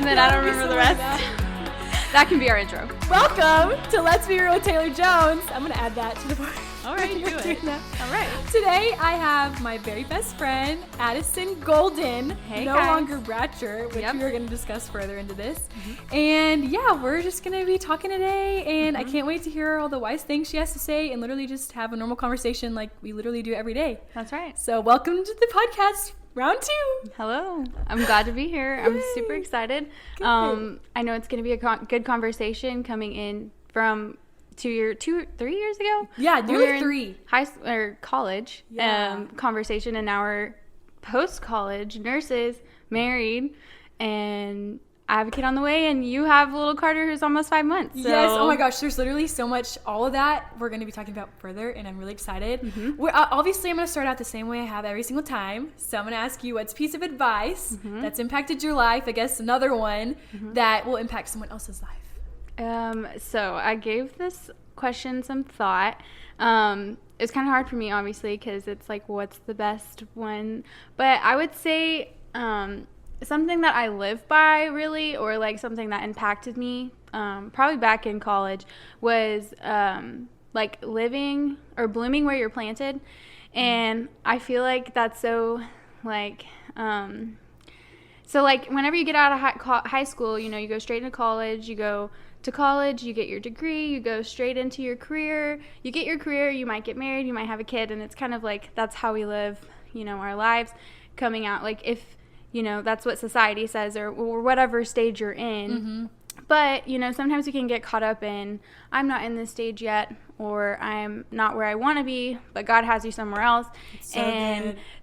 then I don't remember the rest. That can be our intro. Welcome to Let's Be Real with Taylor Jones. I'm going to add that to the part. All right, do it. All right. Today I have my very best friend, Addison Golden. Hey, no guys. longer Bratcher, which we are going to discuss further into this. And yeah, we're just going to be talking today, and I can't wait to hear all the wise things she has to say and literally just have a normal conversation like we literally do every day. That's right. So welcome to the podcast. Round 2. Hello. I'm glad to be here. I'm super excited. Good. I know it's going to be a good conversation coming in from 3 years ago. Yeah, We were nearly in 3. high school or college conversation, and now we're post-college nurses, married, and I have a kid on the way, and you have little Carter who's almost 5 months. So. Yes. Oh my gosh. There's literally so much. All of that we're going to be talking about further, and I'm really excited. Obviously, I'm going to start out the same way I have every single time. So I'm going to ask you what's a piece of advice that's impacted your life. I guess another one that will impact someone else's life. So I gave this question some thought. It's kind of hard for me, obviously, because it's like, what's the best one? But I would say something that I live by, really, or like something that impacted me, probably back in college, was like living or blooming where you're planted. And I feel like that's so like... So, like, whenever you get out of high school, you know, you go straight into college, you go to college, you get your degree, you go straight into your career, you get your career, you might get married, you might have a kid, and it's kind of like that's how we live, you know, our lives coming out. Like, if, you know, that's what society says or whatever stage you're in. But, you know, sometimes we can get caught up in, I'm not in this stage yet, or I'm not where I want to be, but God has you somewhere else.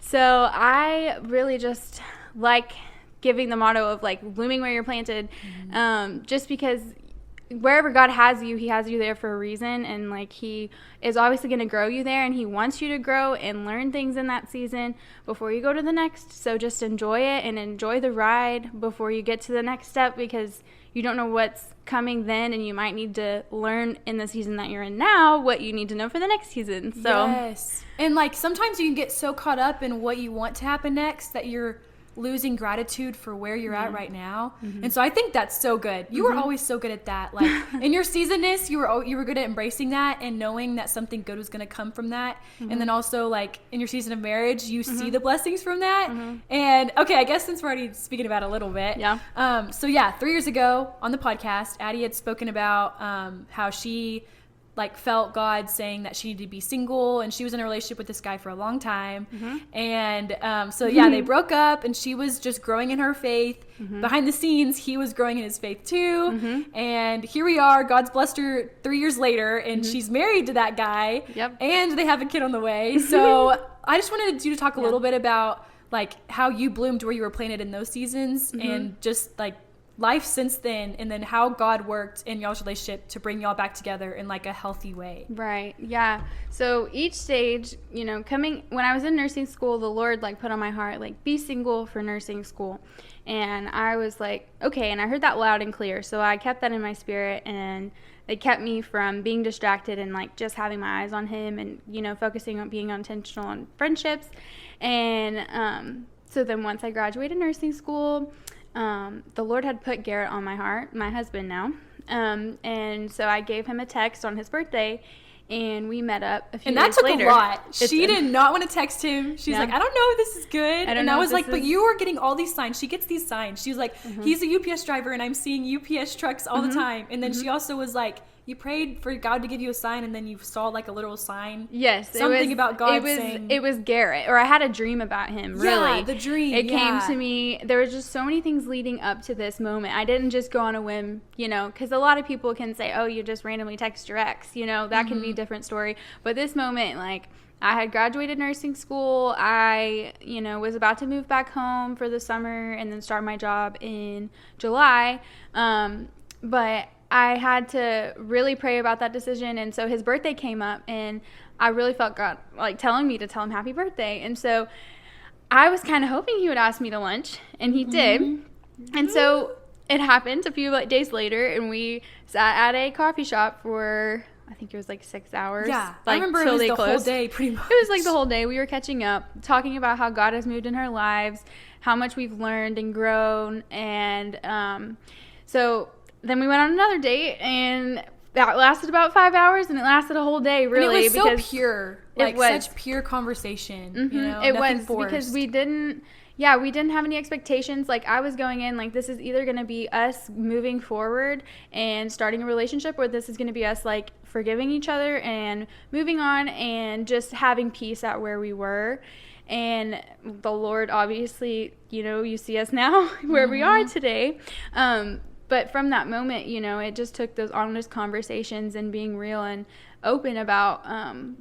So I really just like giving the motto of like blooming where you're planted, just because wherever God has you, he has you there for a reason, and like he is obviously going to grow you there, and he wants you to grow and learn things in that season before you go to the next. So just enjoy it and enjoy the ride before you get to the next step, because you don't know what's coming then, and you might need to learn in the season that you're in now what you need to know for the next season. So yes. And like sometimes you can get so caught up in what you want to happen next that you're losing gratitude for where you're at right now. And so I think that's so good. You were always so good at that. Like in your seasonness, you were good at embracing that and knowing that something good was going to come from that. And then also like in your season of marriage, you see the blessings from that. And okay, I guess since we're already speaking about it a little bit. So yeah, 3 years ago on the podcast, Addy had spoken about how she like felt God saying that she needed to be single, and she was in a relationship with this guy for a long time. And so yeah, they broke up, and she was just growing in her faith. Behind the scenes, he was growing in his faith too. And here we are, God's blessed her 3 years later, and she's married to that guy. And they have a kid on the way. So I just wanted you to talk a little bit about like how you bloomed where you were planted in those seasons, and just like life since then, and then how God worked in y'all's relationship to bring y'all back together in like a healthy way. Right. Yeah. So each stage, you know, when I was in nursing school, the Lord like put on my heart, like, be single for nursing school. And I was like, okay. And I heard that loud and clear. So I kept that in my spirit, and it kept me from being distracted and like just having my eyes on him, and, you know, focusing on being intentional on friendships. And so then once I graduated nursing school, the Lord had put Garrett on my heart, my husband now. And so I gave him a text on his birthday, and we met up a few days later. And that took a lot. She did not want to text him. She's like, I don't know if this is good. And I was like, but you are getting all these signs. She gets these signs. She was like, he's a UPS driver, and I'm seeing UPS trucks all the time. And then she also was like, you prayed for God to give you a sign, and then you saw like a literal sign. Yes. Something about God saying. It was Garrett, or I had a dream about him, really. Yeah, the dream. It came to me. There was just so many things leading up to this moment. I didn't just go on a whim, you know, because a lot of people can say, oh, you just randomly text your ex. You know, that can be a different story. But this moment, like, I had graduated nursing school. I, you know, was about to move back home for the summer and then start my job in July. But I had to really pray about that decision. And so his birthday came up, and I really felt God like telling me to tell him happy birthday. And so I was kind of hoping he would ask me to lunch, and he did. And so it happened a few days later, and we sat at a coffee shop for I think it was like 6 hours. Yeah, like, I remember it was the whole day pretty much. It was like the whole day. We were catching up, talking about how God has moved in our lives, how much we've learned and grown. And so then we went on another date, and that lasted about 5 hours, and it lasted a whole day, really. And it was so pure. Like, such pure conversation, you know? It was, because we didn't have any expectations. Like, I was going in, like, this is either going to be us moving forward and starting a relationship, or this is going to be us, like, forgiving each other and moving on and just having peace at where we were. And the Lord, obviously, you know, you see us now where we are today. But from that moment, you know, it just took those honest conversations and being real and open about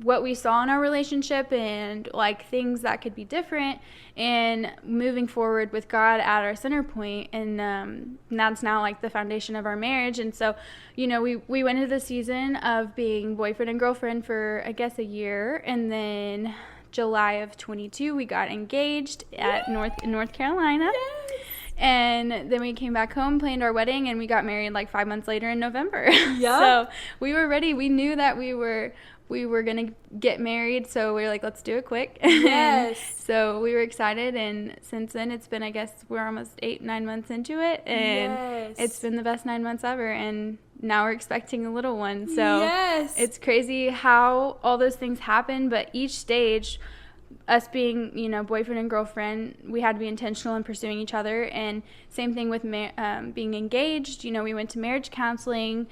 what we saw in our relationship and, like, things that could be different, and moving forward with God at our center point. And that's now, like, the foundation of our marriage. And so, you know, we went into the season of being boyfriend and girlfriend for, I guess, a year. And then July of 22, we got engaged at North Carolina. Yes. And then we came back home, planned our wedding, and we got married like 5 months later in November. Yeah. So we were ready. We knew that we were going to get married, so we were like, let's do it quick. Yes. So we were excited, and since then it's been, I guess, we're almost 8-9 months into it, and it's been the best 9 months ever, and now we're expecting a little one. So it's crazy how all those things happen, but each stage, us being, you know, boyfriend and girlfriend, we had to be intentional in pursuing each other. And same thing with being engaged. You know, we went to marriage counseling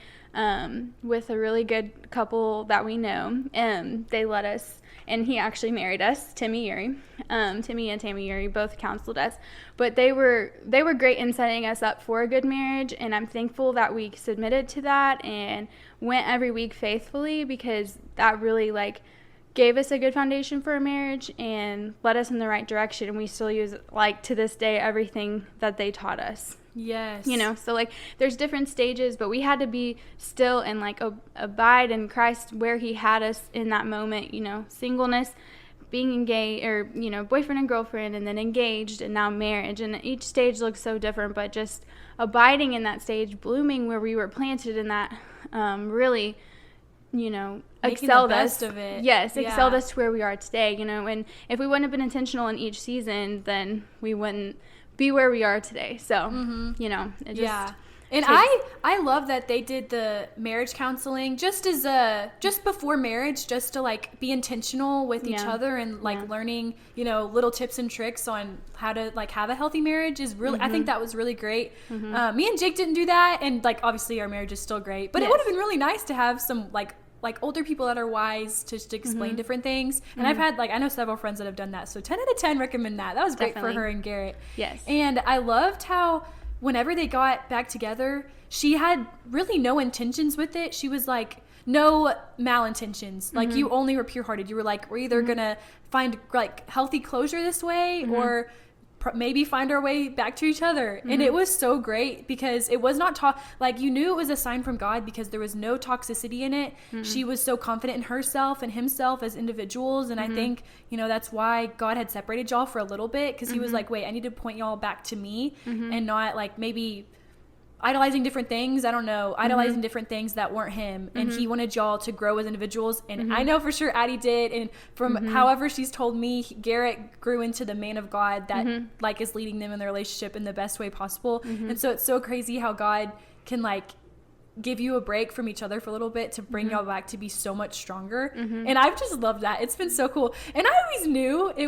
with a really good couple that we know. They let us, and he actually married us, Timmy and Tammy Yuri both counseled us. But they were great in setting us up for a good marriage, and I'm thankful that we submitted to that and went every week faithfully, because that really, like, gave us a good foundation for a marriage and led us in the right direction. And we still use, like, to this day, everything that they taught us. Yes. You know, so, like, there's different stages, but we had to be still and, like, abide in Christ where he had us in that moment, you know, singleness, being engaged, or, you know, boyfriend and girlfriend, and then engaged, and now marriage. And each stage looks so different, but just abiding in that stage, blooming where we were planted in that, really, you know, excelled us. Of it. Yes, excelled us to where we are today, you know. And if we wouldn't have been intentional in each season, then we wouldn't be where we are today. So, you know, it just and I love that they did the marriage counseling just before marriage, just to, like, be intentional with each other and, like, learning, you know, little tips and tricks on how to, like, have a healthy marriage is really, I think that was really great. Me and Jake didn't do that, and, like, obviously our marriage is still great, but it would have been really nice to have some, like older people that are wise to explain different things. And I've had, like, I know several friends that have done that, so 10 out of 10 recommend that. That was great for her and Garrett. Yes. And I loved how whenever they got back together, she had really no intentions with it. She was like, no malintentions. Like, you only were pure-hearted. You were like, we're either gonna find, like, healthy closure this way, or maybe find our way back to each other. And it was so great, because it was not like, you knew it was a sign from God, because there was no toxicity in it. She was so confident in herself and himself as individuals. And I think, you know, that's why God had separated y'all for a little bit, because he was like, wait, I need to point y'all back to me, and not, like, maybe idolizing different things. I don't know, idolizing different things that weren't him. And he wanted y'all to grow as individuals. And I know for sure Addy did. And from however she's told me, Garrett grew into the man of God that like is leading them in their relationship in the best way possible. And so it's so crazy how God can, like, give you a break from each other for a little bit to bring y'all back to be so much stronger. And I've just loved that. It's been so cool. And I always knew it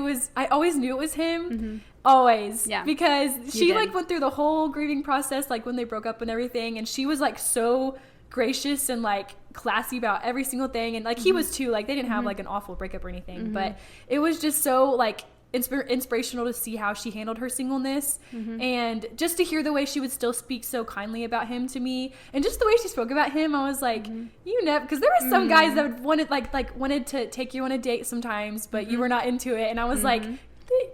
was him. Always. Yeah. Because she like went through the whole grieving process, like when they broke up and everything. And she was like so gracious and like classy about every single thing. And like he was too, like they didn't have like an awful breakup or anything, but it was just so like inspirational to see how she handled her singleness, and just to hear the way she would still speak so kindly about him to me, and just the way she spoke about him. I was like, you never, because there were some guys that would wanted to take you on a date sometimes, but you were not into it, and I was like,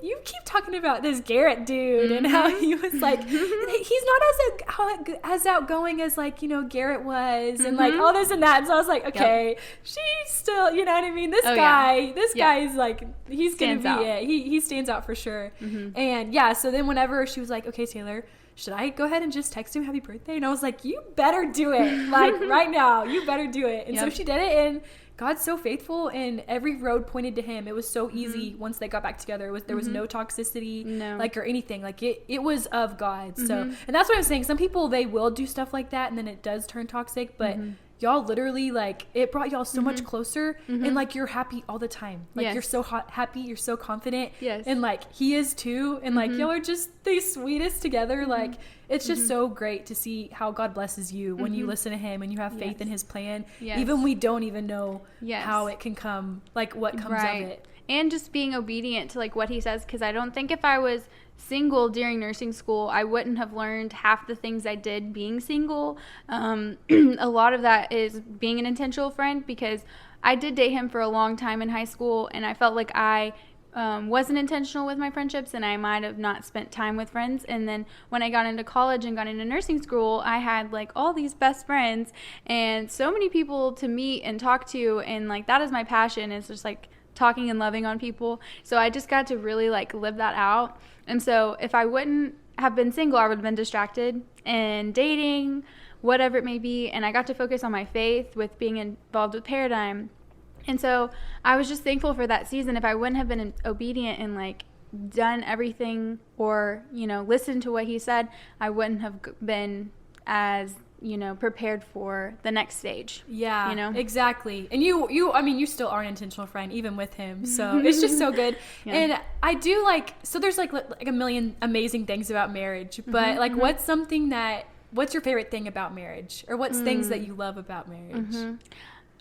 you keep talking about this Garrett dude and how he was like, he's not as outgoing as like, you know, Garrett was, and like all this and that. And so I was like, okay, she's still, you know what I mean? This guy is like, he's going to be it. He stands out for sure. And yeah, so then whenever she was like, okay, Taylor, should I go ahead and just text him happy birthday? And I was like, you better do it. Like right now, you better do it. And so she did it, and God's so faithful, and every road pointed to him. It was so easy once they got back together. There was no toxicity, like, or anything. Like it was of God. So, and that's what I'm saying. Some people, they will do stuff like that, and then it does turn toxic, but y'all literally, like, it brought y'all so much closer, and like, you're happy all the time. Like you're so happy, you're so confident, and like he is too, and like y'all are just the sweetest together. Like it's just so great to see how God blesses you when you listen to him and you have faith in his plan. Even we don't even know how it can come, like what comes of it. And just being obedient to like what he says, because I don't think if I was single during nursing school, I wouldn't have learned half the things I did being single. A lot of that is being an intentional friend, because I did date him for a long time in high school, and I felt like I wasn't intentional with my friendships, and I might have not spent time with friends. And then when I got into college and got into nursing school, I had like all these best friends and so many people to meet and talk to, and like that is my passion, is just like talking and loving on people. So I just got to really like live that out. And so if I wouldn't have been single, I would have been distracted and dating, whatever it may be, and I got to focus on my faith with being involved with Paradigm. And so I was just thankful for that season. If I wouldn't have been obedient and like done everything, or, you know, listened to what he said, I wouldn't have been as, you know, prepared for the next stage. Yeah, you know, exactly. And I mean, you still are an intentional friend even with him. So it's just so good. And I do like, so there's like a million amazing things about marriage, but like what's your favorite thing about marriage, or what's things that you love about marriage?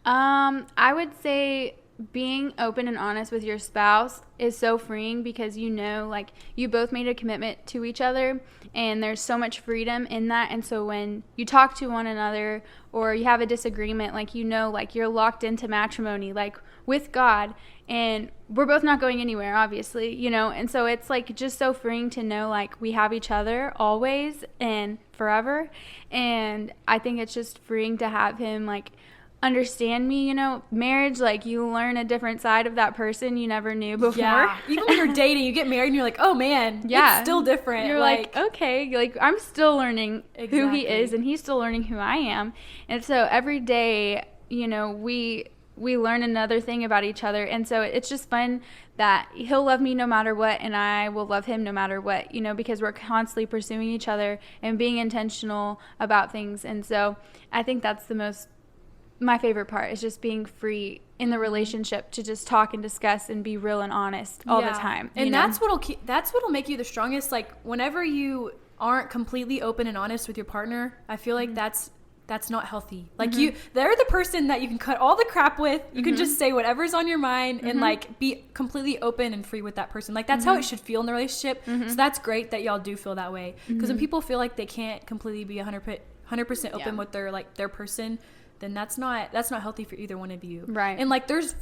I would say being open and honest with your spouse is so freeing, because you know, like, you both made a commitment to each other, and there's so much freedom in that. And so when you talk to one another or you have a disagreement, like, you know, like, you're locked into matrimony, like, with God, and we're both not going anywhere, obviously, you know. And so it's like just so freeing to know, like, we have each other always and forever. And I think it's just freeing to have him, like, understand me. You know, marriage, like, you learn a different side of that person you never knew before. Yeah. Even when you're dating, you get married and you're like, oh man, it's still different. You're like, okay, like, I'm still learning who he is, and he's still learning who I am. And so every day, you know, we learn another thing about each other. And so it's just fun that he'll love me no matter what, and I will love him no matter what, you know, because we're constantly pursuing each other and being intentional about things. And so I think that's my favorite part, is just being free in the relationship to just talk and discuss and be real and honest all the time. And that's what'll make you the strongest. Like, whenever you aren't completely open and honest with your partner, I feel like that's not healthy. Like, they're the person that you can cut all the crap with. You can just say whatever's on your mind and like be completely open and free with that person. Like, that's how it should feel in the relationship. So that's great that y'all do feel that way. Because when people feel like they can't completely be 100% open with their person, then that's not healthy for either one of you. Right. And like, there's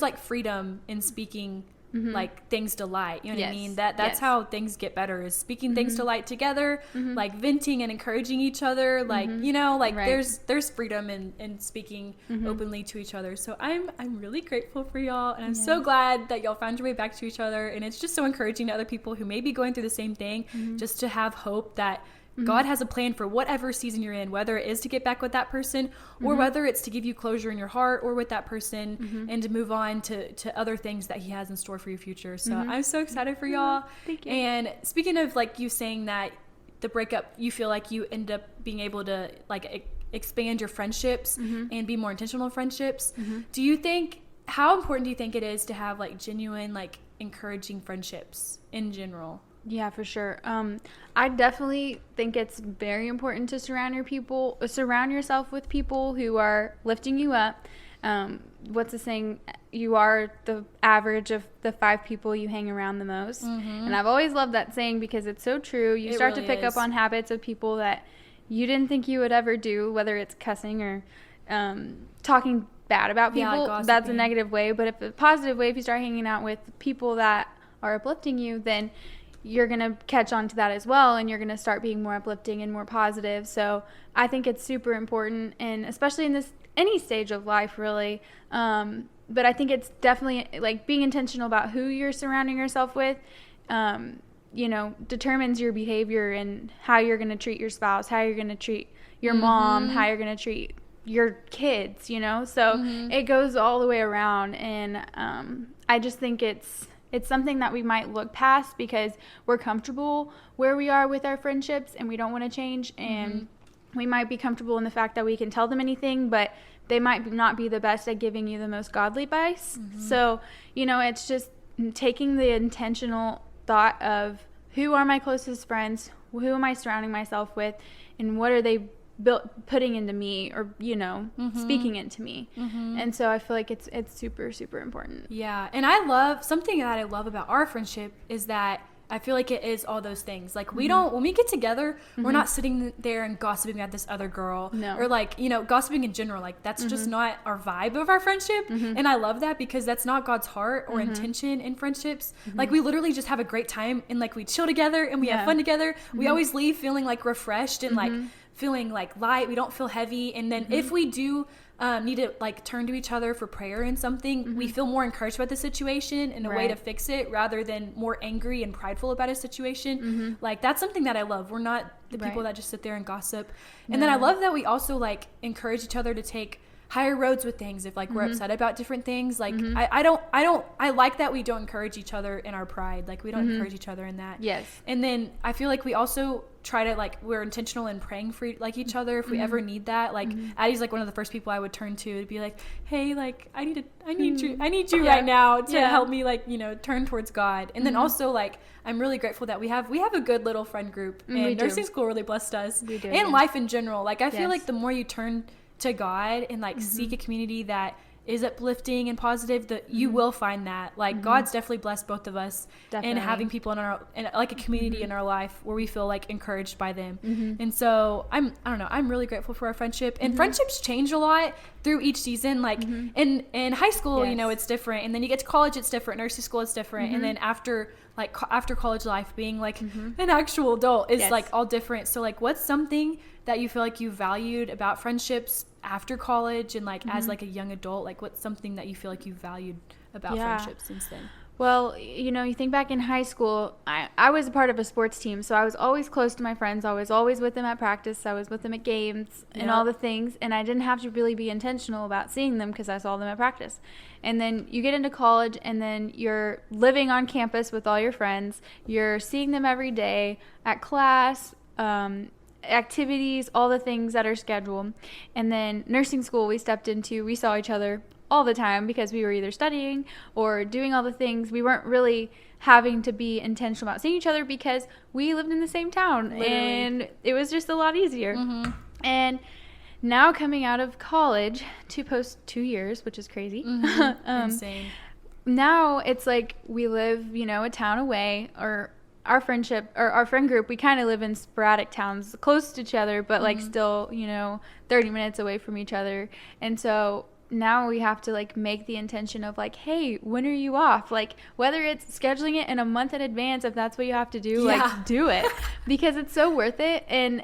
like freedom in speaking like things to light. You know what I mean? That's how things get better, is speaking things to light together, like venting and encouraging each other. Like, you know, like there's freedom in speaking openly to each other. So I'm really grateful for y'all, and I'm so glad that y'all found your way back to each other. And it's just so encouraging to other people who may be going through the same thing, just to have hope that God has a plan for whatever season you're in, whether it is to get back with that person, or whether it's to give you closure in your heart or with that person, and to move on to other things that he has in store for your future. So I'm so excited for y'all. Thank you. And speaking of, like, you saying that the breakup, you feel like you end up being able to, like, expand your friendships and be more intentional friendships. How important do you think it is to have, like, genuine, like, encouraging friendships in general? Yeah, for sure. I definitely think it's very important to surround yourself with people who are lifting you up. What's the saying? You are the average of the 5 people you hang around the most. And I've always loved that saying, because it's so true. You start to pick up on habits of people that you didn't think you would ever do, whether it's cussing or talking bad about people. Like, that's a negative way. But if a positive way, if you start hanging out with people that are uplifting you, then you're going to catch on to that as well, and you're going to start being more uplifting and more positive. So I think it's super important, and especially in any stage of life, really. But I think it's definitely, like, being intentional about who you're surrounding yourself with. determines your behavior and how you're going to treat your spouse, how you're going to treat your mom, how you're going to treat your kids, so it goes all the way around. And I just think it's something that we might look past because we're comfortable where we are with our friendships and we don't want to change. And we might be comfortable in the fact that we can tell them anything, but they might not be the best at giving you the most godly advice. So, it's just taking the intentional thought of who are my closest friends, who am I surrounding myself with, and what are they putting into me or, speaking into me. And so I feel like it's super, super important. Yeah. And something that I love about our friendship is that I feel like it is all those things. Like when we get together, we're not sitting there and gossiping about this other girl or like, gossiping in general. Like that's just not our vibe of our friendship. And I love that because that's not God's heart or intention in friendships. Like we literally just have a great time and like we chill together and we have fun together. We always leave feeling like refreshed and like feeling like light. We don't feel heavy. And then if we do need to like turn to each other for prayer and something, we feel more encouraged about the situation and a way to fix it rather than more angry and prideful about a situation. Like that's something that I love. We're not the people that just sit there and gossip. And then I love that we also like encourage each other to take higher roads with things if like we're upset about different things. Like I like that we don't encourage each other in our pride. Like we don't encourage each other in that. Yes. And then I feel like we also try to like we're intentional in praying for like each other if we ever need that. Like Addie's like one of the first people I would turn to be like, hey, like I need you right now to help me like turn towards God. And then also like I'm really grateful that we have a good little friend group, and nursing school really blessed us. We do, and life in general. Like I feel like the more you turn to God and like seek a community that is uplifting and positive, that you will find that like God's definitely blessed both of us and having people in like a community in our life where we feel like encouraged by them. And so I don't know, I'm really grateful for our friendship. And friendships change a lot through each season. Like in high school, it's different, and then you get to college, it's different. Nursing school is different, and then after college life, being like an actual adult is like all different. So like what's something that you feel like you valued about friendships after college and like as like a young adult? Like what's something that you feel like you valued about friendships since then? Well, you think back in high school, I was a part of a sports team, so I was always close to my friends. I was always with them at practice. I was with them at games and all the things, and I didn't have to really be intentional about seeing them because I saw them at practice. And then you get into college, and then you're living on campus with all your friends. You're seeing them every day at class, activities, all the things that are scheduled. And then nursing school we saw each other all the time because we were either studying or doing all the things. We weren't really having to be intentional about seeing each other because we lived in the same town. Literally. And it was just a lot easier. And now coming out of college to post 2 years, which is crazy. Insane. Now it's like we live, a town away, or our friendship or our friend group, we kind of live in sporadic towns close to each other, but like still, 30 minutes away from each other. And so now we have to like make the intention of like, hey, when are you off? Like whether it's scheduling it in a month in advance, if that's what you have to do, like do it, because it's so worth it. And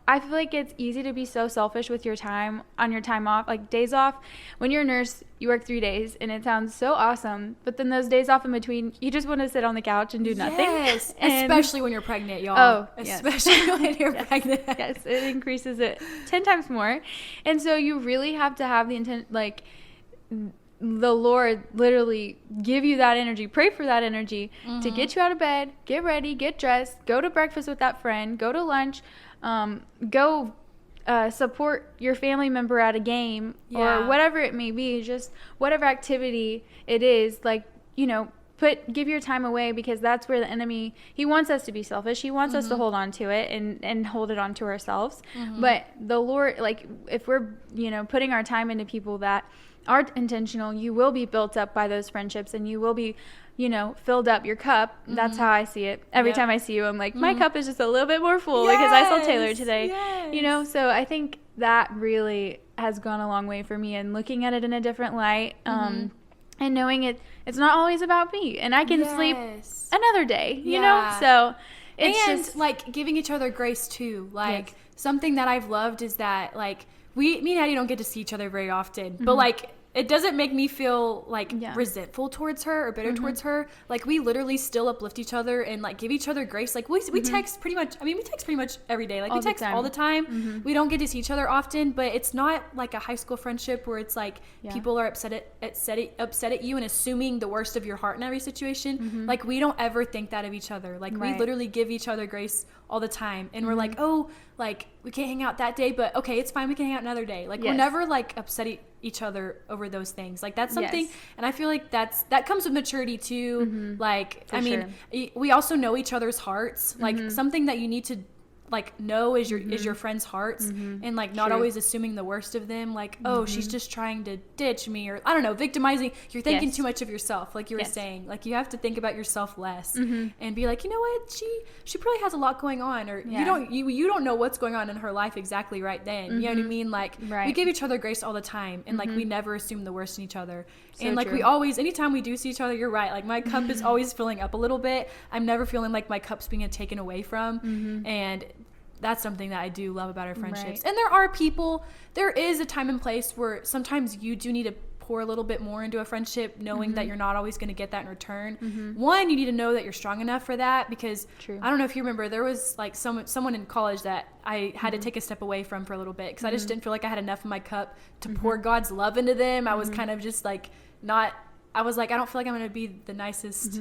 I feel like it's easy to be so selfish with your time off, like days off. When you're a nurse, you work 3 days and it sounds so awesome. But then those days off in between, you just want to sit on the couch and do nothing. Yes, especially when you're pregnant, y'all. Oh, especially when you're pregnant. Yes, it increases it 10 times more. And so you really have to have the intent, like the Lord literally give you that energy, pray for that energy to get you out of bed, get ready, get dressed, go to breakfast with that friend, go to lunch, go support your family member at a game or whatever it may be, just whatever activity it is, like, give your time away, because that's where the enemy, he wants us to be selfish. He wants us to hold on to it and hold it on to ourselves. But the Lord, like if we're, putting our time into people that are intentional, you will be built up by those friendships, and you will be, filled up your cup. That's how I see it. Every time I see you, I'm like, my cup is just a little bit more full because I saw Taylor today. So I think that really has gone a long way for me, and looking at it in a different light, and knowing it's not always about me, and I can sleep another day, so it's just like giving each other grace too. Like something that I've loved is that like me and Addy don't get to see each other very often, but like it doesn't make me feel like resentful towards her or bitter Mm-hmm. towards her. Like, we literally still uplift each other and like give each other grace. Like, we text pretty much, we text pretty much every day. Like, we text all the time. Mm-hmm. We don't get to see each other often, but it's not like a high school friendship where it's like people are upset at you and assuming the worst of your heart in every situation. Mm-hmm. Like, we don't ever think that of each other. Like, we literally give each other grace all the time. And we're like, oh, like, we can't hang out that day, but okay, it's fine. We can hang out another day. Like, we're never like upset each other over those things. Like, that's something, and I feel like that comes with maturity too. Like, For sure. we also know each other's hearts. Like, something that you need to like know is your friends' hearts, and like not always assuming the worst of them. Like, oh, she's just trying to ditch me, or I don't know, victimizing. You're thinking too much of yourself, like you were saying. Like, you have to think about yourself less and be like, you know what, she probably has a lot going on, or you don't know what's going on in her life exactly right then. You know what I mean? Like, we give each other grace all the time, and like we never assume the worst in each other. So and like we always, anytime we do see each other, you're right. Like, my cup is always filling up a little bit. I'm never feeling like my cup's being taken away from, and that's something that I do love about our friendships. And there is a time and place where sometimes you do need to pour a little bit more into a friendship, knowing that you're not always going to get that in return. One, you need to know that you're strong enough for that, because I don't know if you remember, there was like someone in college that I had to take a step away from for a little bit, because I just didn't feel like I had enough in my cup to pour God's love into them. I was kind of just like I was like, I don't feel like I'm going to be the nicest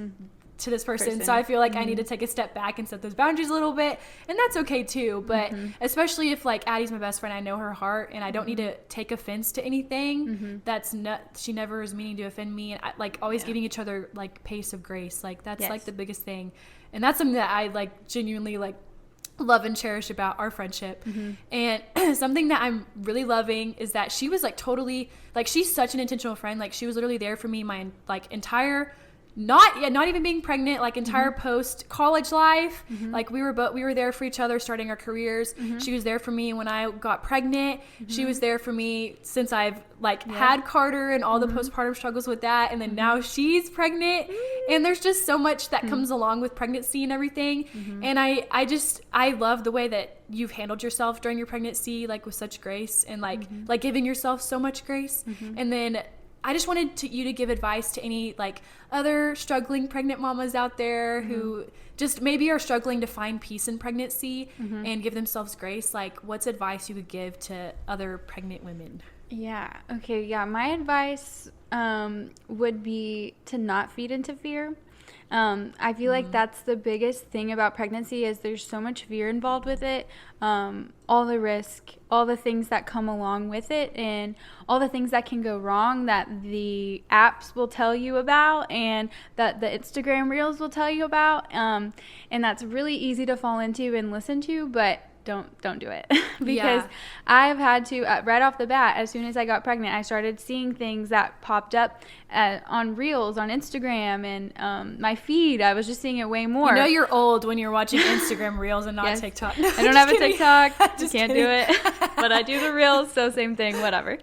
to this person. So I feel like I need to take a step back and set those boundaries a little bit, and that's okay too. But especially if like Addie's my best friend, I know her heart, and I don't need to take offense to anything. That's not, she never is meaning to offend me, and like always giving each other like pace of grace. Like, that's like the biggest thing, and that's something that I like genuinely like love and cherish about our friendship. And something that I'm really loving is that she was like totally, like, she's such an intentional friend. Like, she was literally there for me my like entire, not even being pregnant, like entire post college life. Like, we were there for each other starting our careers. She was there for me when I got pregnant. She was there for me since I've like had Carter and all the postpartum struggles with that, and then now she's pregnant, and there's just so much that comes along with pregnancy and everything. And I love the way that you've handled yourself during your pregnancy, like with such grace, and like giving yourself so much grace. And then I just wanted you to give advice to any like other struggling pregnant mamas out there who just maybe are struggling to find peace in pregnancy and give themselves grace. Like, what's advice you would give to other pregnant women? My advice would be to not feed into fear. I feel like that's the biggest thing about pregnancy, is there's so much fear involved with it. All the risk, all the things that come along with it, and all the things that can go wrong that the apps will tell you about, and that the Instagram reels will tell you about. And that's really easy to fall into and listen to, but don't do it. Because I've had to, right off the bat, as soon as I got pregnant, I started seeing things that popped up on reels on Instagram, and my feed, I was just seeing it way more. You know you're old when you're watching Instagram reels and not TikTok. I don't have a TikTok. I can't do it. But I do the reels, so same thing, whatever.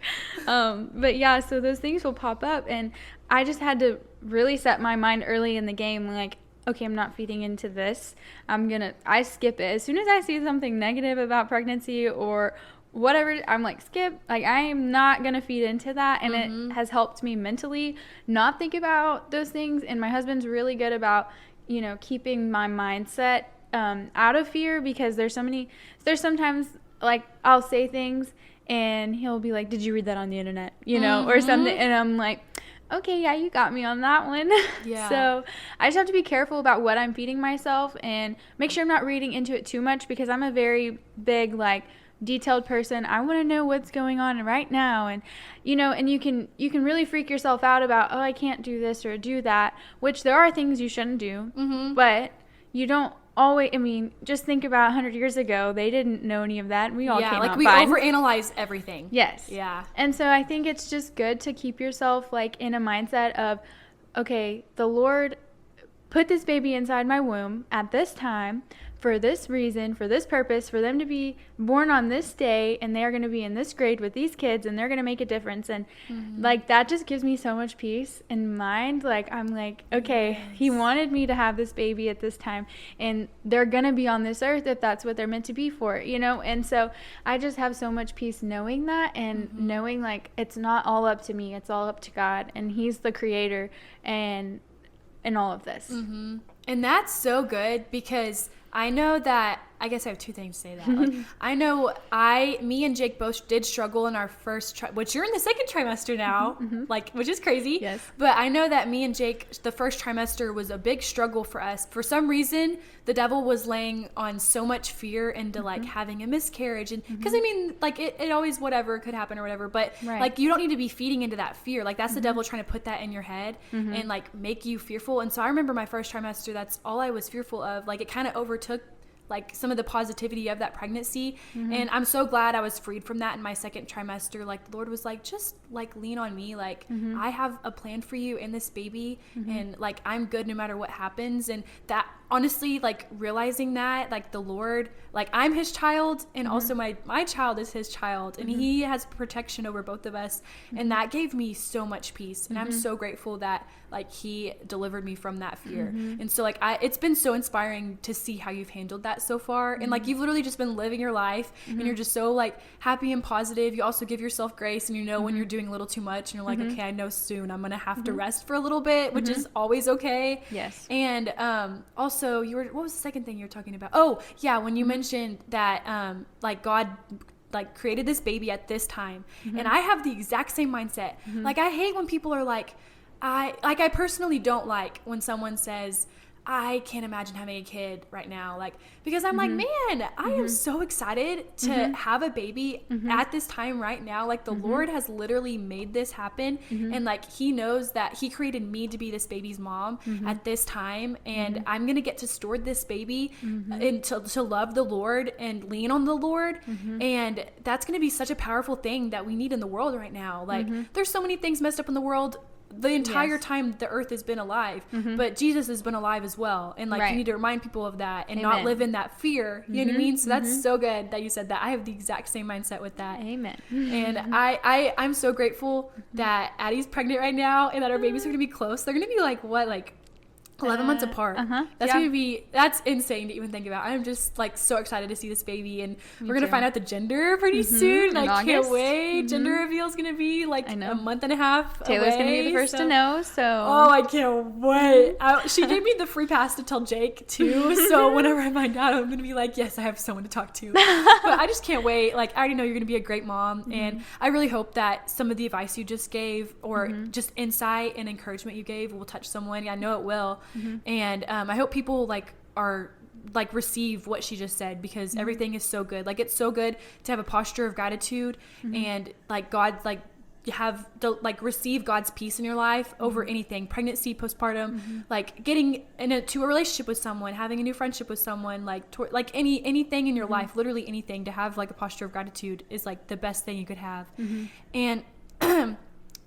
But yeah, so those things will pop up, and I just had to really set my mind early in the game, like, okay, I'm not feeding into this. I skip it. As soon as I see something negative about pregnancy or whatever, I'm like, skip. Like, I am not going to feed into that. And it has helped me mentally not think about those things. And my husband's really good about, keeping my mindset out of fear, because there's sometimes like I'll say things and he'll be like, did you read that on the internet? Or something. And I'm like, okay, yeah, you got me on that one. Yeah. So I just have to be careful about what I'm feeding myself and make sure I'm not reading into it too much, because I'm a very big, like, detailed person. I want to know what's going on right now. And, and you can really freak yourself out about, oh, I can't do this or do that, which there are things you shouldn't do, but you don't always, just think about 100 years ago, they didn't know any of that. We all came out we fine. Overanalyze everything. Yes. Yeah. And so I think it's just good to keep yourself like in a mindset of, okay, the Lord put this baby inside my womb at this time for this reason, for this purpose, for them to be born on this day, and they're going to be in this grade with these kids, and they're going to make a difference. And like, that just gives me so much peace in mind. Like, I'm like, okay, he wanted me to have this baby at this time, and they're going to be on this earth if that's what they're meant to be for, you know? And so I just have so much peace knowing that, and knowing like it's not all up to me, it's all up to God, and he's the creator and all of this. And that's so good, because I know that, I guess I have two things to say that. Like, I know me and Jake both did struggle in our first which you're in the second trimester now, like, which is crazy. Yes. But I know that me and Jake, the first trimester was a big struggle for us. For some reason, the devil was laying on so much fear into like having a miscarriage. And because I mean, like, it always, whatever could happen or whatever, but like, you don't need to be feeding into that fear. Like, that's the devil trying to put that in your head and like make you fearful. And so I remember my first trimester, that's all I was fearful of. Like, it kind of overtook like some of the positivity of that pregnancy. And I'm so glad I was freed from that in my second trimester. Like, the Lord was like, just like lean on me. Like, I have a plan for you in this baby, and like, I'm good no matter what happens. And that, honestly, like, realizing that, like, the Lord, like, I'm his child, and also my child is his child, and he has protection over both of us. And that gave me so much peace. And I'm so grateful that like he delivered me from that fear. And so like, it's been so inspiring to see how you've handled that so far. And like, you've literally just been living your life, and you're just so like happy and positive. You also give yourself grace, and you know when you're doing a little too much, and you're like, okay, I know soon I'm gonna have to rest for a little bit, which is always okay. Yes. And also, what was the second thing you were talking about? Oh yeah, when you mentioned that like, God like created this baby at this time. And I have the exact same mindset. Like, I hate when people are like, I personally don't like when someone says, I can't imagine having a kid right now, like, because I'm like, man, I am so excited to have a baby at this time right now. Like, the Lord has literally made this happen, and like, he knows that he created me to be this baby's mom at this time, and I'm gonna get to store this baby and to love the Lord and lean on the Lord. And that's gonna be such a powerful thing that we need in the world right now. Like, there's so many things messed up in the world the entire time the earth has been alive, but Jesus has been alive as well. And like, you need to remind people of that, and not live in that fear. You know what I mean? So that's so good that you said that. I have the exact same mindset with that. Amen. And I'm so grateful that Addie's pregnant right now, and that our babies are gonna be close. They're gonna be like, what, like 11 months apart. That's insane to even think about. I'm just like so excited to see this baby, and we're gonna find out the gender pretty soon. I can't wait. Gender reveal is gonna be like a month and a half. Taylor's gonna be the first to know. So I can't wait. She gave me the free pass to tell Jake too. So whenever I find out, I'm gonna be like, yes, I have someone to talk to. But I just can't wait. Like, I already know you're gonna be a great mom, and I really hope that some of the advice you just gave, or just insight and encouragement you gave, will touch someone. I know it will. And I hope people like are like receive what she just said, because everything is so good. Like, it's so good to have a posture of gratitude, and like, God, like, you have to like receive God's peace in your life over anything, pregnancy, postpartum, like getting into a relationship with someone, having a new friendship with someone, like like anything in your life, literally anything. To have like a posture of gratitude is like the best thing you could have. And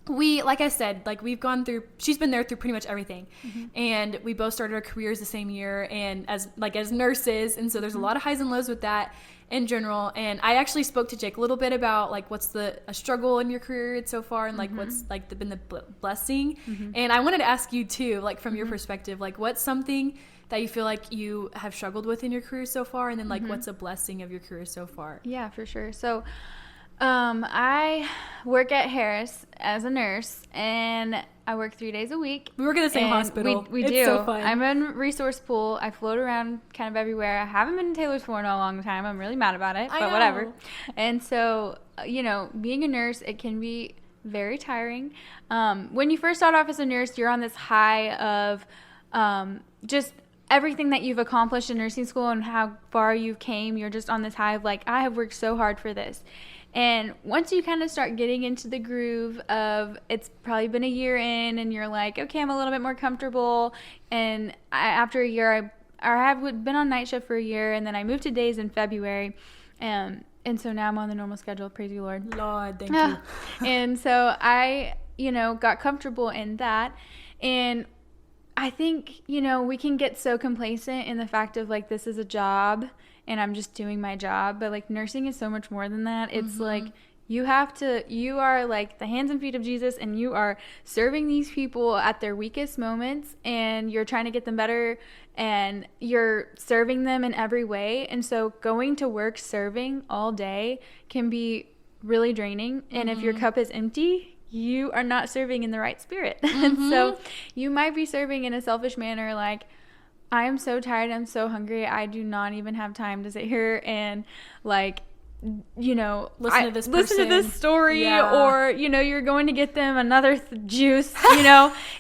we, like I said, like, we've gone through, she's been there through pretty much everything. And we both started our careers the same year, and as nurses. And so there's a lot of highs and lows with that in general. And I actually spoke to Jake a little bit about like, what's a struggle in your career so far, and like, what's like been the blessing. And I wanted to ask you too, like, from your perspective, like, what's something that you feel like you have struggled with in your career so far, and then like, what's a blessing of your career so far? Yeah, for sure. So I work at Harris as a nurse, and I work 3 days a week. We work at the same hospital. We do. So fun. I'm in resource pool. I float around kind of everywhere. I haven't been in Taylorsville in a long time. I'm really mad about it, but whatever. And so, you know, being a nurse, it can be very tiring. When you first start off as a nurse, you're on this high of just everything that you've accomplished in nursing school and how far you came. You're just on this high of like, I have worked so hard for this. And once you kind of start getting into the groove of, it's probably been a year in, and you're like, okay, I'm a little bit more comfortable. And after a year, I have been on night shift for a year, and then I moved to days in February. And so now I'm on the normal schedule. Praise you, Lord. Lord, thank you. And so I, got comfortable in that. And I think, we can get so complacent in the fact of like, this is a job and I'm just doing my job. But like nursing is so much more than that. It's like, you are like the hands and feet of Jesus, and you are serving these people at their weakest moments, and you're trying to get them better, and you're serving them in every way. And so going to work serving all day can be really draining. And if your cup is empty, you are not serving in the right spirit. And so you might be serving in a selfish manner, like, I am so tired, I'm so hungry, I do not even have time to sit here and like, listen to this story, or you're going to get them another juice.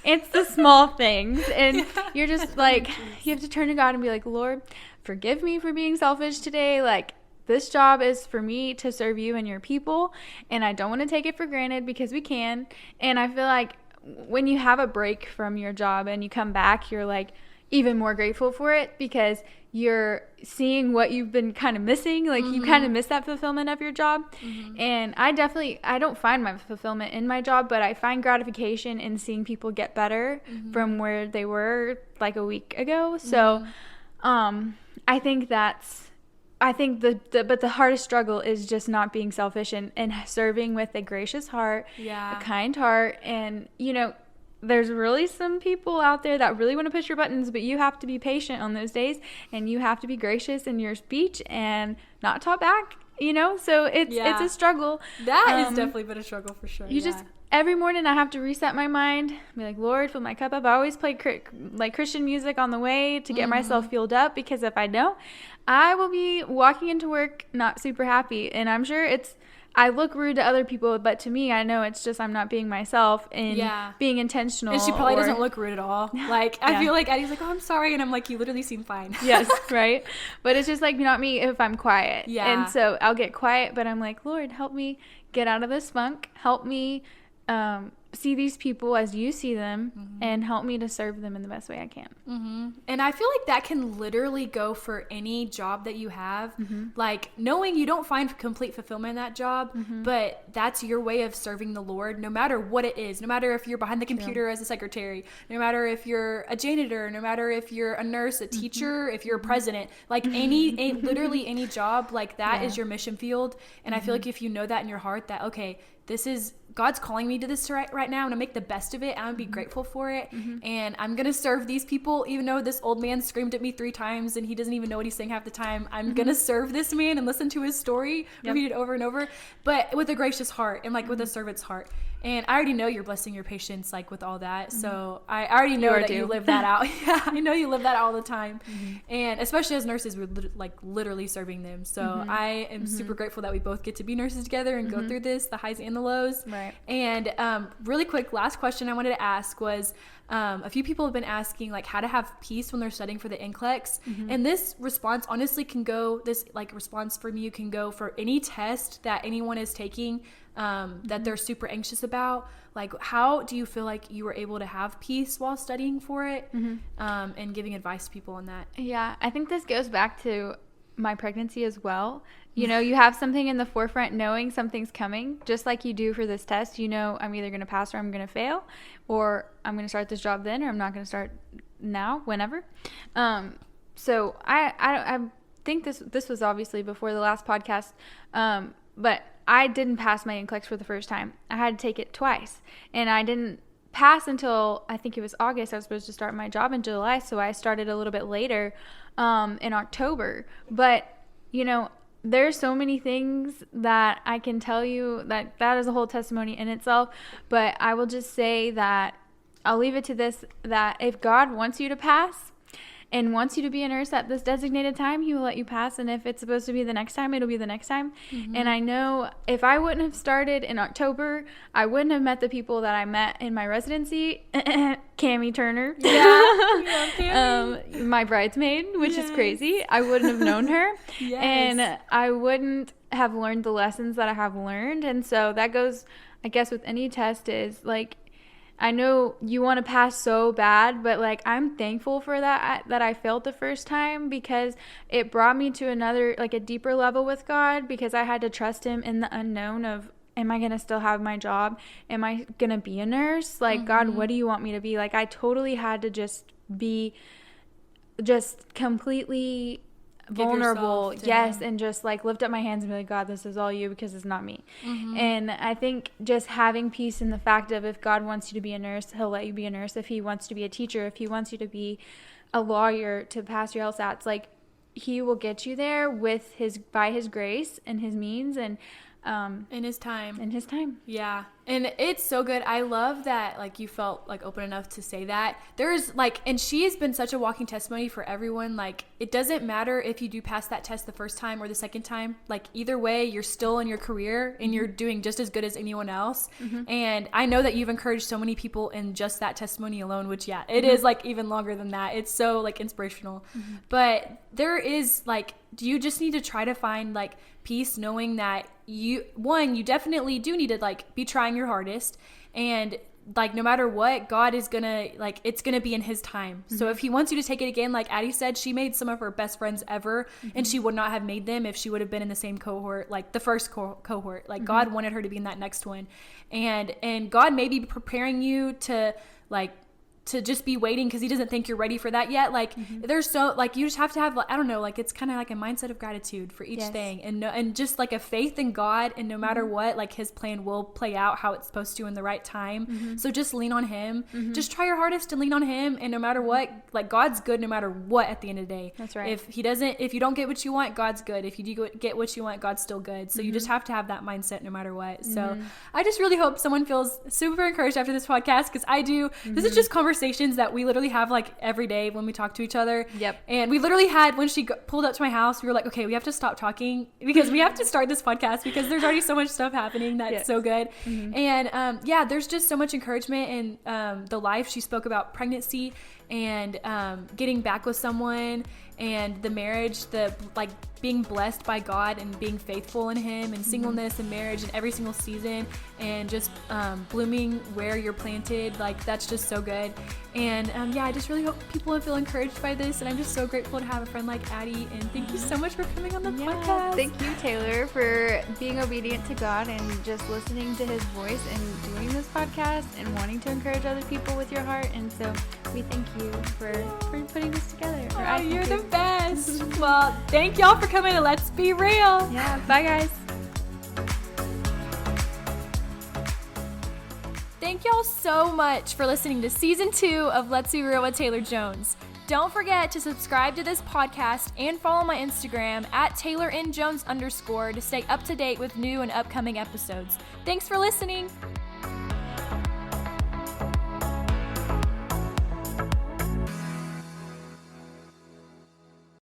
It's the small things, and you're just like, you have to turn to God and be like, Lord, forgive me for being selfish today. Like, this job is for me to serve you and your people, and I don't want to take it for granted, because we can. And I feel like when you have a break from your job and you come back, you're like even more grateful for it, because you're seeing what you've been kind of missing. Like, you kind of miss that fulfillment of your job. And I don't find my fulfillment in my job, but I find gratification in seeing people get better from where they were like a week ago. So I think the hardest struggle is just not being selfish and serving with a gracious heart, a kind heart. And there's really some people out there that really want to push your buttons, but you have to be patient on those days, and you have to be gracious in your speech and not talk back, so it's a struggle. That has definitely been a struggle for sure. Just every morning I have to reset my mind, be like, Lord, fill my cup up. I always play like Christian music on the way to get myself fueled up, because if I don't, I will be walking into work not super happy. And I'm sure I look rude to other people, but to me, I know it's just I'm not being myself and being intentional. And she probably doesn't look rude at all. Like, I feel like Addy's like, oh, I'm sorry. And I'm like, you literally seem fine. Yes, right? But it's just like not me if I'm quiet. Yeah. And so I'll get quiet, but I'm like, Lord, help me get out of this funk. Help me see these people as you see them, and help me to serve them in the best way I can. And I feel like that can literally go for any job that you have. Like, knowing you don't find complete fulfillment in that job, but that's your way of serving the Lord, no matter what it is. No matter if you're behind the computer as a secretary, no matter if you're a janitor, no matter if you're a nurse, a teacher, if you're a president, like literally any job like that is your mission field. And I feel like if you know that in your heart, that, okay, this is God's calling me to this right now, and I make the best of it, and I'm gonna be grateful for it, and I'm gonna serve these people, even though this old man screamed at me 3 times and he doesn't even know what he's saying half the time. I'm gonna serve this man and listen to his story, repeat it over and over, but with a gracious heart and like with a servant's heart. And I already know you're blessing your patients, like, with all that. So I already know that you live that out. Yeah, I know you live that all the time. And especially as nurses, we're literally serving them. So I am super grateful that we both get to be nurses together and go through this, the highs and the lows. Right. And really quick, last question I wanted to ask was, a few people have been asking like how to have peace when they're studying for the NCLEX. And this response honestly response from you can go for any test that anyone is taking that they're super anxious about. Like, how do you feel like you were able to have peace while studying for it, and giving advice to people on that? Yeah, I think this goes back to my pregnancy as well. You have something in the forefront, knowing something's coming, just like you do for this test. I'm either going to pass or I'm going to fail, or I'm going to start this job then, or I'm not going to start now, whenever. So I think this was obviously before the last podcast, but I didn't pass my NCLEX for the first time. I had to take it twice, and I didn't pass until I think it was August. I was supposed to start my job in July, so I started a little bit later, in October. But there's so many things that I can tell you that is a whole testimony in itself. But I will just say that I'll leave it to this, that if God wants you to pass and wants you to be a nurse at this designated time, he will let you pass. And if it's supposed to be the next time, it'll be the next time. And I know if I wouldn't have started in October, I wouldn't have met the people that I met in my residency. Cammie Turner. My bridesmaid, which is crazy. I wouldn't have known her. And I wouldn't have learned the lessons that I have learned. And so that goes, I guess, with any test, is like, I know you want to pass so bad, but like, I'm thankful for that I failed the first time, because it brought me to another, like, a deeper level with God, because I had to trust him in the unknown of, am I going to still have my job? Am I going to be a nurse? Like, God, what do you want me to be? Like, I totally had to just be just completely vulnerable. Yes. And just like lift up my hands and be like, God, this is all you, because it's not me. And I think just having peace in the fact of, if God wants you to be a nurse, he'll let you be a nurse. If he wants to be a teacher, if he wants you to be a lawyer, to pass your LSATs, like, he will get you there by his grace and his means, and in his time. Yeah. And it's so good. I love that, like, you felt like open enough to say that. There's like, and she has been such a walking testimony for everyone. Like, it doesn't matter if you do pass that test the first time or the second time. Like, either way, you're still in your career and you're doing just as good as anyone else. And I know that you've encouraged so many people in just that testimony alone, which, yeah, it is like even longer than that. It's so like inspirational. But there is like, you just need to try to find like peace, knowing that you definitely do need to like be trying your hardest, and like no matter what, God is gonna, like, it's gonna be in his time. So if he wants you to take it again, like Addy said, she made some of her best friends ever, and she would not have made them if she would have been in the same cohort, like the first cohort. Like God wanted her to be in that next one, and God may be preparing you to like to just be waiting because he doesn't think you're ready for that yet. Like there's so, like, you just have to have, I don't know, like, it's kind of like a mindset of gratitude for each thing, and just like a faith in God, and no matter what, like his plan will play out how it's supposed to in the right time. So just lean on him. Just try your hardest to lean on him, and no matter what, like, God's good no matter what at the end of the day. That's right. If you don't get what you want, God's good. If you do get what you want, God's still good. So you just have to have that mindset no matter what. So I just really hope someone feels super encouraged after this podcast, because I do. This is just conversations that we literally have like every day when we talk to each other. And we literally had, when she pulled up to my house, we were like, okay, we have to stop talking because we have to start this podcast, because there's already so much stuff happening that's so good. And there's just so much encouragement in the life. She spoke about pregnancy and getting back with someone, and the marriage, the like being blessed by God and being faithful in him, and singleness and marriage and every single season, and just blooming where you're planted. Like, that's just so good. And I just really hope people feel encouraged by this, and I'm just so grateful to have a friend like Addy, and thank you so much for coming on the podcast. Thank you, Taylor, for being obedient to God and just listening to his voice and doing this podcast and wanting to encourage other people with your heart. And so we thank you for putting this together. You're the best. Well, thank y'all for coming, and let's be real. Yeah, bye guys. Thank y'all so much for listening to season 2 of Let's Be Real with Taylor Jones. Don't forget to subscribe to this podcast and follow my Instagram at TaylorNJones_ to stay up to date with new and upcoming episodes. Thanks for listening.